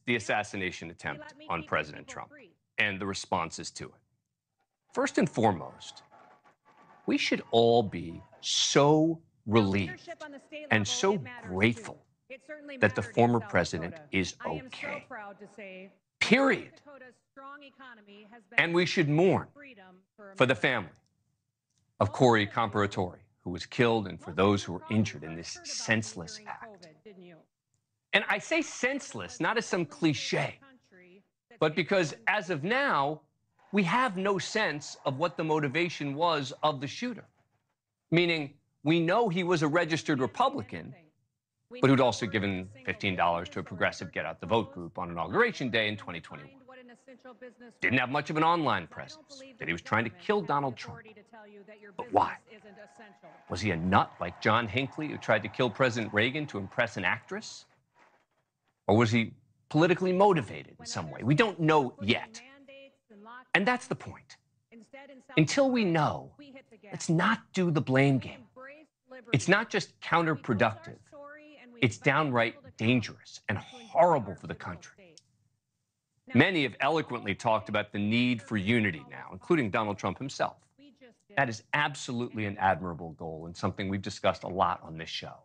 the assassination attempt on President Trump and the responses to it. First and foremost, we should all be so relieved and so grateful that the former president is okay. Period. And we should mourn for the family of Corey Comparatore, who was killed, and for those who were injured in this senseless act. And I say senseless not as some cliche, but because as of now, we have no sense of what the motivation was of the shooter. Meaning, we know he was a registered Republican, but who'd also given $15 to a progressive Get Out the Vote group on Inauguration Day in 2021. Didn't have much of an online presence, that he was trying to kill Donald Trump. But why? Was he a nut like John Hinckley, who tried to kill President Reagan to impress an actress? Or was he politically motivated in some way? We don't know yet. And that's the point. Until we know, let's not do the blame game. It's not just counterproductive. It's downright dangerous and horrible for the country. Many have eloquently talked about the need for unity now, including Donald Trump himself. That is absolutely an admirable goal and something we've discussed a lot on this show.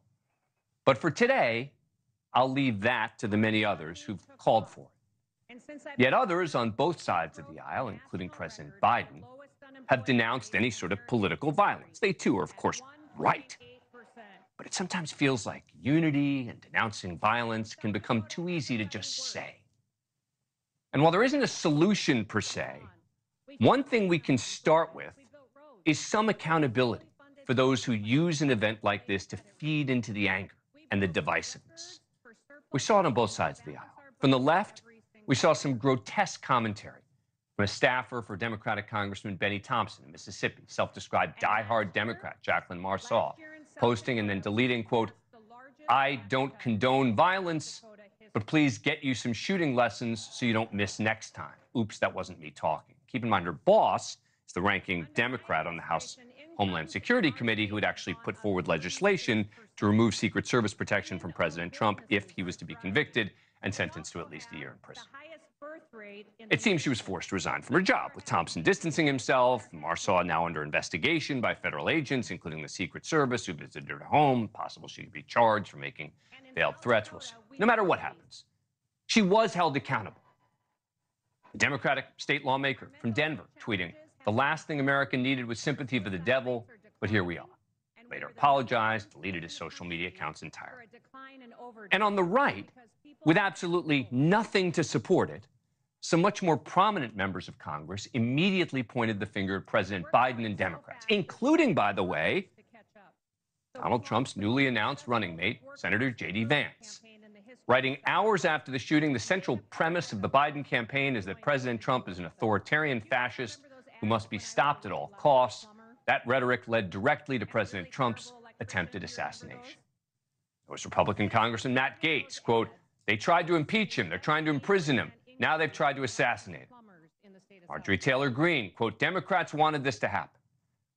But for today, I'll leave that to the many others who've called for it. Yet others on both sides of the aisle, including President Biden, have denounced any sort of political violence. They too are, of course, right. But it sometimes feels like unity and denouncing violence can become too easy to just say. And while there isn't a solution per se, one thing we can start with is some accountability for those who use an event like this to feed into the anger and the divisiveness. We saw it on both sides of the aisle. From the left, we saw some grotesque commentary from a staffer for Democratic Congressman Benny Thompson in Mississippi, self-described diehard Democrat Jacqulyn Mara, posting and then deleting, quote, "I don't condone violence, but please get you some shooting lessons so you don't miss next time." Oops, that wasn't me talking. Keep in mind, her boss is the ranking Democrat on the House Homeland Security Committee, who had actually put forward legislation to remove Secret Service protection from President Trump if he was to be convicted and sentenced to at least a year in prison. It seems she was forced to resign from her job, with Thompson distancing himself, Marsaw now under investigation by federal agents, including the Secret Service, who visited her home. Possible she could be charged for making veiled threats. We'll see. No matter what happens, she was held accountable. A Democratic state lawmaker from Denver tweeting, "The last thing America needed was sympathy for the devil, but here we are." Later apologized, deleted his social media accounts entirely. And on the right, with absolutely nothing to support it, some much more prominent members of Congress immediately pointed the finger at President Biden and Democrats, including, by the way, Donald Trump's newly announced running mate, Senator J.D. Vance. Writing hours after the shooting, the central premise of the Biden campaign is that President Trump is an authoritarian fascist who must be stopped at all costs. That rhetoric led directly to President Trump's attempted assassination. There was Republican Congressman Matt Gaetz, quote, "They tried to impeach him. They're trying to imprison him. Now they've tried to assassinate him." Marjorie Taylor Greene, quote, "Democrats wanted this to happen."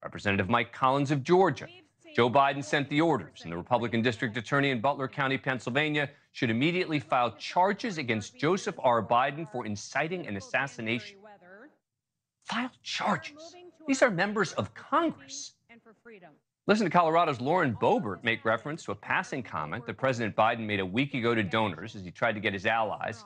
Representative Mike Collins of Georgia, "Joe Biden sent the orders, and the Republican district attorney in Butler County, Pennsylvania, should immediately file charges against Joseph R. Biden for inciting an assassination." File charges. These are members of Congress. Listen to Colorado's Lauren Boebert make reference to a passing comment that President Biden made a week ago to donors as he tried to get his allies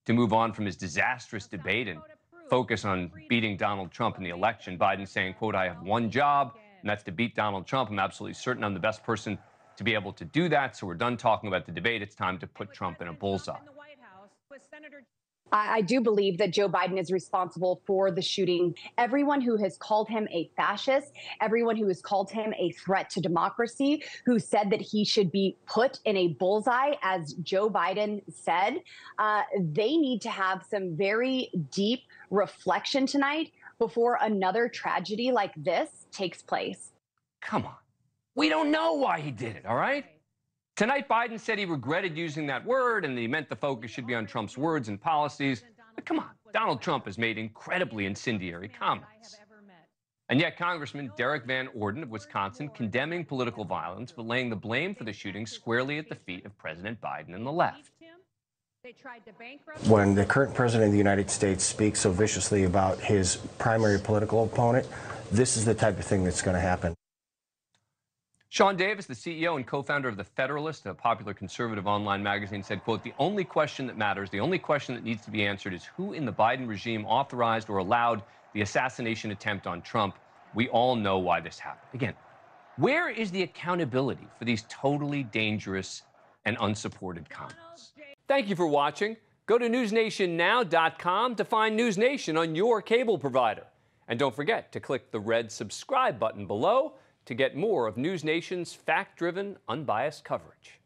to move on from his disastrous debate and focus on beating Donald Trump in the election. Biden saying, quote, "I have one job, and that's to beat Donald Trump. I'm absolutely certain I'm the best person to be able to do that. So we're done talking about the debate. It's time to put Trump in a bullseye." I do believe that Joe Biden is responsible for the shooting. Everyone who has called him a fascist, everyone who has called him a threat to democracy, who said that he should be put in a bullseye, as Joe Biden said, they need to have some very deep reflection tonight before another tragedy like this takes place. Come on. We don't know why he did it, all right? Tonight, Biden said he regretted using that word and he meant the focus should be on Trump's words and policies. But come on, Donald Trump has made incredibly incendiary comments. And yet, Congressman Derek Van Orden of Wisconsin condemning political violence, but laying the blame for the shooting squarely at the feet of President Biden and the left. When the current president of the United States speaks so viciously about his primary political opponent, this is the type of thing that's going to happen. Sean Davis, the CEO and co-founder of The Federalist, a popular conservative online magazine, said, quote, "The only question that matters, the only question that needs to be answered is who in the Biden regime authorized or allowed the assassination attempt on Trump. We all know why this happened." Again, where is the accountability for these totally dangerous and unsupported comments? Thank you for watching. Go to newsnationnow.com to find NewsNation on your cable provider. And don't forget to click the red subscribe button below to get more of NewsNation's fact-driven, unbiased coverage.